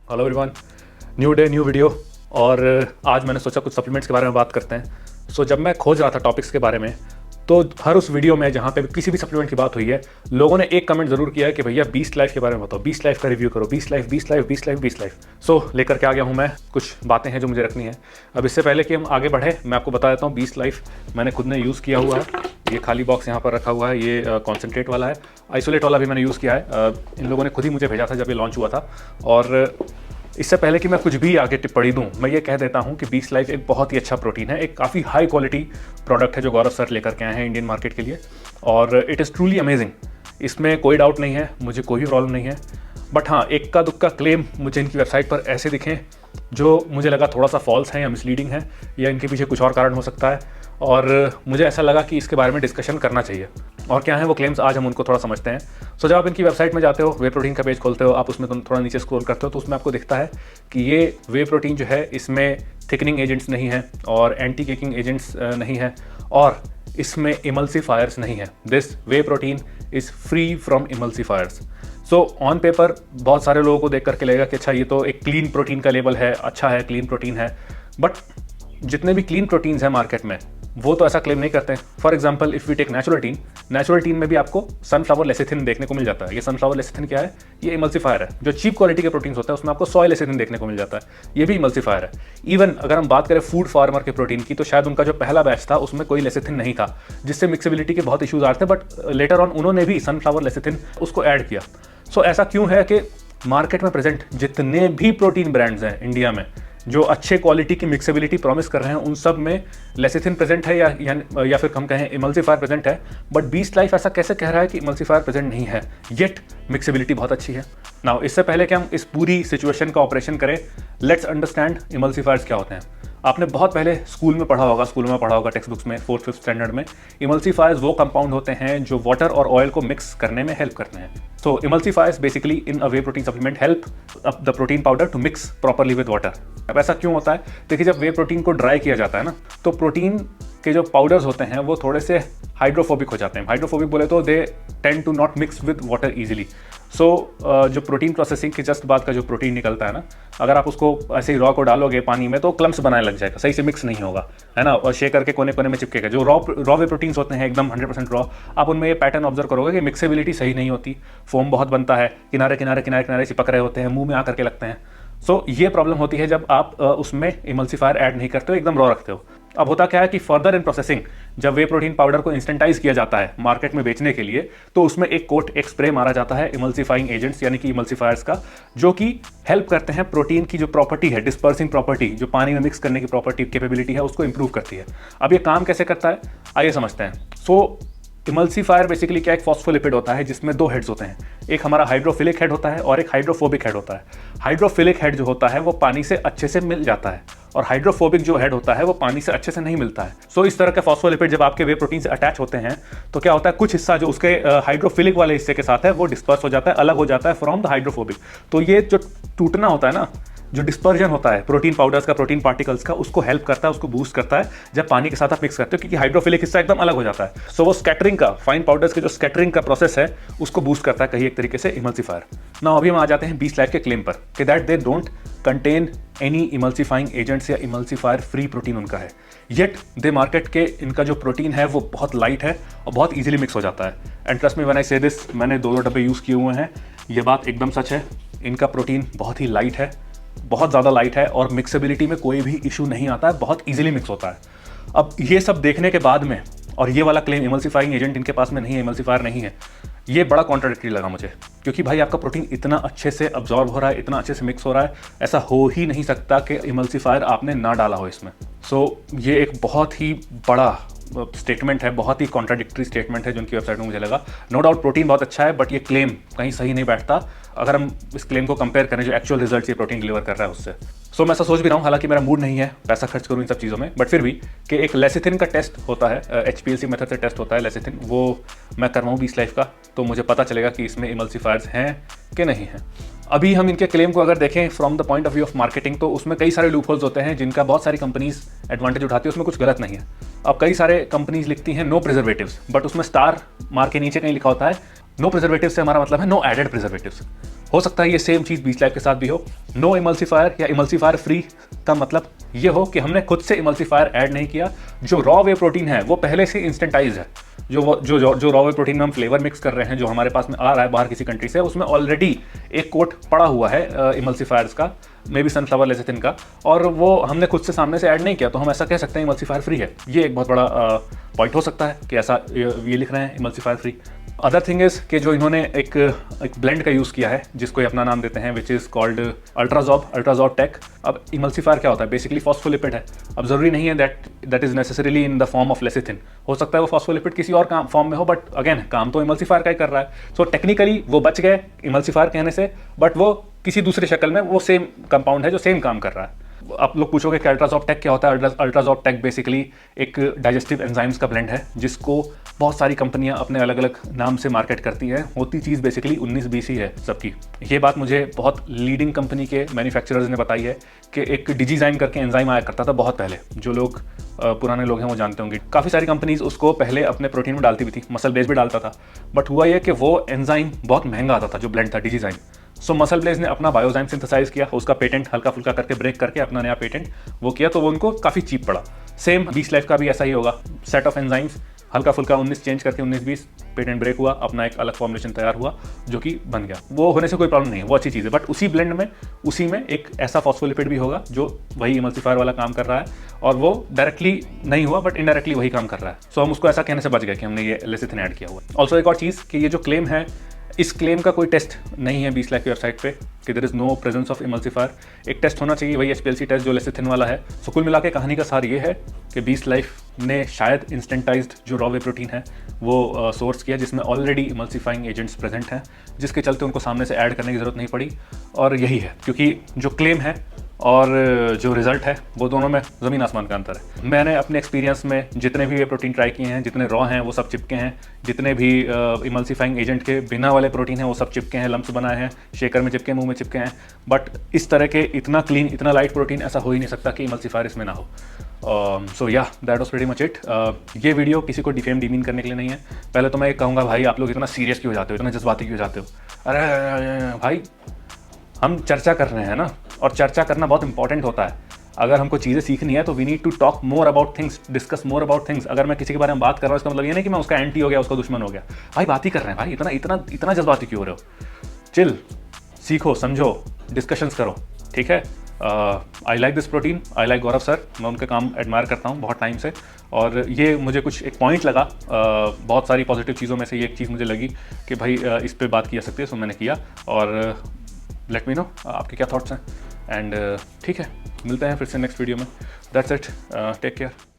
Hello everyone, new day new video. और आज मैंने सोचा कुछ सप्लीमेंट्स के बारे में बात करते हैं। जब मैं खोज रहा था टॉपिक्स के बारे में, तो हर उस वीडियो में जहाँ पे किसी भी सप्लीमेंट की बात हुई है, लोगों ने एक कमेंट जरूर किया है कि भैया 20 लाइफ के बारे में बताओ, 20 लाइफ का रिव्यू करो, 20 लाइफ 20 लाइफ 20 लाइफ 20 लाइफ। लेकर के आ गया हूँ मैं, कुछ बातें हैं जो मुझे रखनी है। अब इससे पहले कि हम आगे बढ़े, मैं आपको बता देता हूँ 20 लाइफ मैंने खुद ने यूज़ किया हुआ है। ये खाली बॉक्स यहाँ पर रखा हुआ है, ये कॉन्सेंट्रेट वाला है, आइसोलेट वाला भी मैंने यूज़ किया है। इन लोगों ने खुद ही मुझे भेजा था जब ये लॉन्च हुआ था। और इससे पहले कि मैं कुछ भी आगे टिप्पणी दूं, मैं ये कह देता हूं कि 20 लाइफ एक बहुत ही अच्छा प्रोटीन है, एक काफ़ी हाई क्वालिटी प्रोडक्ट है जो गौरव सर लेकर के आए हैं इंडियन मार्केट के लिए। और इट इज़ ट्रूली अमेजिंग, इसमें कोई डाउट नहीं है, मुझे कोई भी प्रॉब्लम नहीं है। बट हाँ, एक का दुक्का क्लेम मुझे इनकी वेबसाइट पर ऐसे दिखे जो मुझे लगा थोड़ा सा फॉल्स है या मिसलीडिंग है, या इनके पीछे कुछ और कारण हो सकता है। और मुझे ऐसा लगा कि इसके बारे में डिस्कशन करना चाहिए। और क्या है वो क्लेम्स, आज हम उनको थोड़ा समझते हैं। जब आप इनकी वेबसाइट में जाते हो, वे प्रोटीन का पेज खोलते हो, आप उसमें थोड़ा नीचे स्क्रॉल करते हो, तो उसमें आपको दिखता है कि ये वे प्रोटीन जो है, इसमें थिकनिंग एजेंट्स नहीं है और एंटी केकिंग एजेंट्स नहीं है, और इसमें इमल्सीफायर्स नहीं है। This way protein is free from emulsifiers. On paper बहुत सारे लोगों को देख करके लगेगा कि अच्छा, ये तो एक क्लीन प्रोटीन का लेबल है, अच्छा है, क्लीन प्रोटीन है। बट जितने भी क्लीन प्रोटीन्स हैं मार्केट में, वो तो ऐसा क्लेम नहीं करते हैं। For example, if we take natural tin में भी आपको सनफ्लावर लेसिथिन देखने को मिल जाता है। ये सनफ्लावर लेसिथिन क्या है? ये इमल्सीफायर है। जो चीप क्वालिटी के प्रोटीन्स होते हैं उसमें आपको सॉय लेसिथिन देखने को मिल जाता है, ये भी इमल्सीफायर है। इवन अगर हम बात करें फूड फार्मर के प्रोटीन की, तो शायद उनका जो पहला बैच था उसमें कोई लेसिथिन नहीं था, जिससे मिक्सेबिलिटी के बहुत इशूज आ रहे थे। बट लेटर ऑन उन्होंने भी सनफ्लावर लेसिथिन उसको ऐड किया। ऐसा क्यों है कि मार्केट में प्रेजेंट जितने भी प्रोटीन ब्रांड्स हैं इंडिया में जो अच्छे क्वालिटी की मिक्सेबिलिटी प्रॉमिस कर रहे हैं, उन सब में लेसिथिन प्रेजेंट है या फिर हम कहें इमल्सीफायर प्रेजेंट है। बट 20 लाइफ ऐसा कैसे कह रहा है कि इमल्सीफायर प्रेजेंट नहीं है, येट मिक्सेबिलिटी बहुत अच्छी है। नाउ, इससे पहले कि हम इस पूरी सिचुएशन का ऑपरेशन करें, लेट्स अंडरस्टैंड इमल्सीफायर्स क्या होते हैं। आपने बहुत पहले स्कूल में पढ़ा होगा टेक्स्ट बुक्स में, 4th 5th स्टैंडर्ड में। इमल्सीफायर्स वो कंपाउंड होते हैं जो वाटर और ऑयल को मिक्स करने में हेल्प करते हैं। Emulsifiers basically in a way protein supplement help the protein powder to mix properly with water. अब ऐसा क्यों होता है? देखिए, जब वे प्रोटीन को ड्राई किया जाता है ना, तो प्रोटीन के जो पाउडर्स होते हैं वो थोड़े से हाइड्रोफोबिक हो जाते हैं। हाइड्रोफोबिक बोले तो they tend to not mix with water easily. जो प्रोटीन प्रोसेसिंग के जस्ट बाद का जो प्रोटीन निकलता है ना, अगर आप उसको ऐसे ही रॉ को डालोगे पानी में तो क्लम्प्स बनाने लग जाएगा, सही से मिक्स नहीं होगा, है ना, और शेकर के कोने कोने में चिपकेगा। जो रॉ वे प्रोटीन्स होते हैं एकदम 100% रॉ, आप उनमें ये पैटर्न ऑब्जर्व करोगे कि मिक्सेबिलिटी सही नहीं होती, फोम बहुत बनता है, किनारे किनारे किनारे किनारे चिपक रहे होते हैं, मुंह में आकर के लगते हैं। ये प्रॉब्लम होती है जब आप उसमें इमल्सीफायर ऐड नहीं करते हो, एकदम रॉ रखते हो। अब होता क्या है कि फर्दर इन प्रोसेसिंग, जब वे प्रोटीन पाउडर को इंस्टेंटाइज किया जाता है मार्केट में बेचने के लिए, तो उसमें एक स्प्रे मारा जाता है इमल्सीफाइंग एजेंट्स यानी कि इमल्सीफायर्स का, जो कि हेल्प करते हैं प्रोटीन की जो प्रॉपर्टी है, डिस्पर्सिंग प्रॉपर्टी, जो पानी में मिक्स करने की प्रॉपर्टी कैपेबिलिटी है, उसको इंप्रूव करती है। अब ये काम कैसे करता है, आइए समझते हैं। इमल्सीफायर बेसिकली क्या, एक फॉस्फोलिपिड होता है जिसमें 2 हेड्स होते हैं। एक हमारा हाइड्रोफिलिक हेड होता है और एक हाइड्रोफोबिक हेड होता है। हाइड्रोफिलिक हेड जो होता है वो पानी से अच्छे से मिल जाता है, और हाइड्रोफोबिक जो हेड होता है वो पानी से अच्छे से नहीं मिलता है। इस तरह के फॉस्फोलिपिड जब आपके वे प्रोटीन से अटैच होते हैं, तो क्या होता है, कुछ हिस्सा जो उसके हाइड्रोफिलिक वाले हिस्से के साथ है वो डिस्पर्स हो जाता है, अलग हो जाता है फ्रॉम द हाइड्रोफोबिक। तो ये जो टूटना होता है ना, जो डिस्पर्जन होता है प्रोटीन पाउडर्स का, प्रोटीन पार्टिकल्स का, उसको हेल्प करता है, उसको बूस्ट करता है जब पानी के साथ आप मिक्स करते हो, क्योंकि हाइड्रोफिलिक हिस्सा एकदम अलग हो जाता है। वो स्कैटरिंग का, फाइन पाउडर्स के जो स्कैटरिंग का प्रोसेस है, उसको बूस्ट करता है कहीं एक तरीके से इमल्सीफायर। नाउ अभी हम आ जाते हैं 20 लाइफ के क्लेम पर कि that they don't contain any emulsifying agents या इमल्सीफायर फ्री प्रोटीन उनका है। येट दे मार्केट के इनका जो प्रोटीन है वो बहुत लाइट है और बहुत ईजिली मिक्स हो जाता है। And trust me when I से दिस, मैंने 2 डब्बे यूज़ किए हुए हैं, ये बात एकदम सच है। इनका प्रोटीन बहुत ही लाइट है, बहुत ज़्यादा लाइट है, और मिक्सेबिलिटी में कोई भी इशू नहीं आता है, बहुत ईजिली मिक्स होता है। अब ये सब देखने के बाद में, और ये वाला क्लेम इमल्सीफाइंग एजेंट इनके पास में नहीं है, इमल्सीफायर नहीं है, ये बड़ा कॉन्ट्राडिक्टरी लगा मुझे। क्योंकि भाई आपका प्रोटीन इतना अच्छे से अब्जॉर्ब हो रहा है, इतना अच्छे से मिक्स हो रहा है, ऐसा हो ही नहीं सकता कि इमल्सीफायर आपने ना डाला हो इसमें। ये एक बहुत ही बड़ा स्टेटमेंट है, बहुत ही कॉन्ट्राडिक्टरी स्टेटमेंट है जो उनकी वेबसाइट में मुझे लगा। नो डाउट प्रोटीन बहुत अच्छा है, बट ये क्लेम कहीं सही नहीं बैठता अगर हम इस क्लेम को कंपेयर करें जो एक्चुअल रिजल्ट ये प्रोटीन डिलीवर कर रहा है उससे। मैं ऐसा सोच भी रहा हूँ, हालांकि मेरा मूड नहीं है पैसा खर्च करूँ इन सब चीज़ों में, बट फिर भी कि एक लेसिथिन का टेस्ट होता है, HPLC मेथड से टेस्ट होता है लेसिथिन, वो मैं कर रहा हूँ 20 लाइफ का, तो मुझे पता चलेगा कि इसमें इमल्सीफायर्स हैं कि नहीं हैं। अभी हम इनके क्लेम को अगर देखें from the point of view of marketing, तो उसमें कई सारे लूपहोल्स होते हैं जिनका बहुत सारी कंपनीज एडवांटेज उठाती है, उसमें कुछ गलत नहीं है। अब कई सारे कंपनीज लिखती हैं नो प्रिजर्वेटिव्स, बट उसमें स्टार मार के नीचे कहीं लिखा होता है नो प्रिजर्वेटिव से हमारा मतलब है नो एडेड प्रिजर्वेटिव्स। हो सकता है ये सेम चीज़ बीच लाइफ के साथ भी हो। नो इमल्सीफायर या इमल्सीफायर फ्री का मतलब ये हो कि हमने खुद से इमल्सीफायर ऐड नहीं किया। जो रॉ वे प्रोटीन है वो पहले से इंस्टेंटाइज है। जो रॉ वे प्रोटीन में हम फ्लेवर मिक्स कर रहे हैं, जो हमारे पास में आ रहा है बाहर किसी कंट्री से, उसमें ऑलरेडी एक कोट पड़ा हुआ है इमल्सीफायर्स का, मे बी सनफ्लावर लेसिथिन का, और वो हमने खुद से सामने से ऐड नहीं किया, तो हम ऐसा कह सकते हैं इमल्सीफायर फ्री है। ये एक बहुत बड़ा पॉइंट हो सकता है कि ऐसा ये लिख रहे हैं emulsifier free. Other thing is कि जो इन्होंने एक ब्लेंड का यूज़ किया है जिसको ये अपना नाम देते हैं, विच इज़ कॉल्ड अल्ट्राजॉब टेक। अब इमल्सीफायर क्या होता है? बेसिकली फॉस्फोलिपिड है। अब ज़रूरी नहीं है that is necessarily in the form of lecithin. हो सकता है वो फॉस्फोलिपिड किसी और काम फॉर्म में हो, बट अगेन काम तो इमल्सीफायर का ही कर रहा है। सो टेक्निकली वो बच गए इमल्सीफायर कहने से, बट वो किसी दूसरी शक्ल में वो सेम कंपाउंड है जो सेम काम कर रहा है। आप लोग पूछोगे कि अल्ट्राजॉब टेक क्या होता है? अल्ट्राजॉब टेक बेसिकली एक डाइजेस्टिव एंजाइम्स का ब्लेंड है जिसको बहुत सारी कंपनियां अपने अलग अलग नाम से मार्केट करती हैं। होती चीज़ बेसिकली 19-20 ही है सबकी। ये बात मुझे बहुत लीडिंग कंपनी के मैन्युफैक्चरर्स ने बताई है कि एक डिजीजाइन करके एंजाइम आया करता था बहुत पहले। जो लोग पुराने लोग हैं वो जानते होंगे। काफ़ी सारी कंपनीज उसको पहले अपने प्रोटीन में डालती भी थी, मसल बेस भी डालता था, बट हुआ ये कि वो एंजाइम बहुत महंगा आता था जो ब्लेंड था डिजीजाइन। सो मसल ब्लेज ने अपना बायोजाइम सिंथेसाइज किया, उसका पेटेंट हल्का फुल्का करके ब्रेक करके अपना नया पेटेंट वो किया, तो वो उनको काफ़ी चीप पड़ा। सेम बीच लाइफ का भी ऐसा ही होगा। सेट ऑफ एंजाइम्स हल्का फुल्का 19 चेंज करके 19-20 पेटेंट ब्रेक हुआ, अपना एक अलग फॉर्मुलेशन तैयार हुआ जो कि बन गया। वो होने से कोई प्रॉब्लम नहीं है, वो अच्छी चीज़ है। बट उसी ब्लेंड में उसी में एक ऐसा फॉस्फोलिपिड भी होगा जो वही इमल्सीफायर वाला काम कर रहा है, और वो डायरेक्टली नहीं हुआ बट इनडायरेक्टली वही काम कर रहा है। सो हम उसको ऐसा कहने से बच गए कि हमने ये लेसिथिन ऐड किया हुआ है। ऑल्सो एक और चीज़ कि ये जो क्लेम है, इस क्लेम का कोई टेस्ट नहीं है बीच लाइफ की वेबसाइट पे कि there is no presence of emulsifier. एक टेस्ट होना चाहिए, वही HPLC टेस्ट जो लेसिथिन वाला है। सो कुल मिला के कहानी का सार ये है कि बीच लाइफ ने शायद इंस्टेंटाइज्ड जो रॉ वे प्रोटीन है वो सोर्स किया जिसमें ऑलरेडी इमल्सीफाइंग एजेंट्स प्रेजेंट हैं, जिसके चलते उनको सामने से ऐड करने की ज़रूरत नहीं पड़ी। और यही है, क्योंकि जो क्लेम है और जो रिज़ल्ट है वो दोनों में ज़मीन आसमान का अंतर है। मैंने अपने एक्सपीरियंस में जितने भी ये प्रोटीन ट्राई किए हैं, जितने रॉ हैं वो सब चिपके हैं, जितने भी इमल्सीफाइंग एजेंट के बिना वाले प्रोटीन हैं वो सब चिपके हैं, लम्स बनाए हैं, शेकर में चिपके, मुंह में चिपके हैं। बट इस तरह के इतना क्लीन, इतना लाइट प्रोटीन ऐसा हो ही नहीं सकता कि इमल्सीफायर इसमें ना हो। सो या that was pretty much it. ये वीडियो किसी को डिफेम डीमीन करने के लिए नहीं है। पहले तो मैं कहूँगा भाई आप लोग इतना सीरियस क्यों हो जाते हो, इतना जज्बाती क्यों हो जाते हो? अरे भाई हम चर्चा कर रहे हैं ना, और चर्चा करना बहुत इंपॉर्टेंट होता है। अगर हमको चीज़ें सीखनी है तो we need to talk more about things, discuss more about things. अगर मैं किसी के बारे में बात कर रहा हूँ इसका मतलब ये नहीं कि मैं उसका एंटी हो गया, उसका दुश्मन हो गया। भाई बात ही कर रहे हैं, भाई इतना इतना इतना जज्बाती क्यों हो रहे हो? चिल, सीखो, समझो, डिस्कशंस करो, ठीक है? I like this protein, I like Gaurav sir. मैं उनका काम एडमायर करता हूँ बहुत टाइम से, और ये मुझे कुछ एक पॉइंट लगा बहुत सारी पॉजिटिव चीज़ों में से ये एक चीज़ मुझे लगी कि भाई इस पर बात की जा सकती है, सो मैंने किया। और लेट मी नो आपके क्या थॉट्स हैं। एंड ठीक है, मिलते हैं फिर से नेक्स्ट वीडियो में। That's it, take care.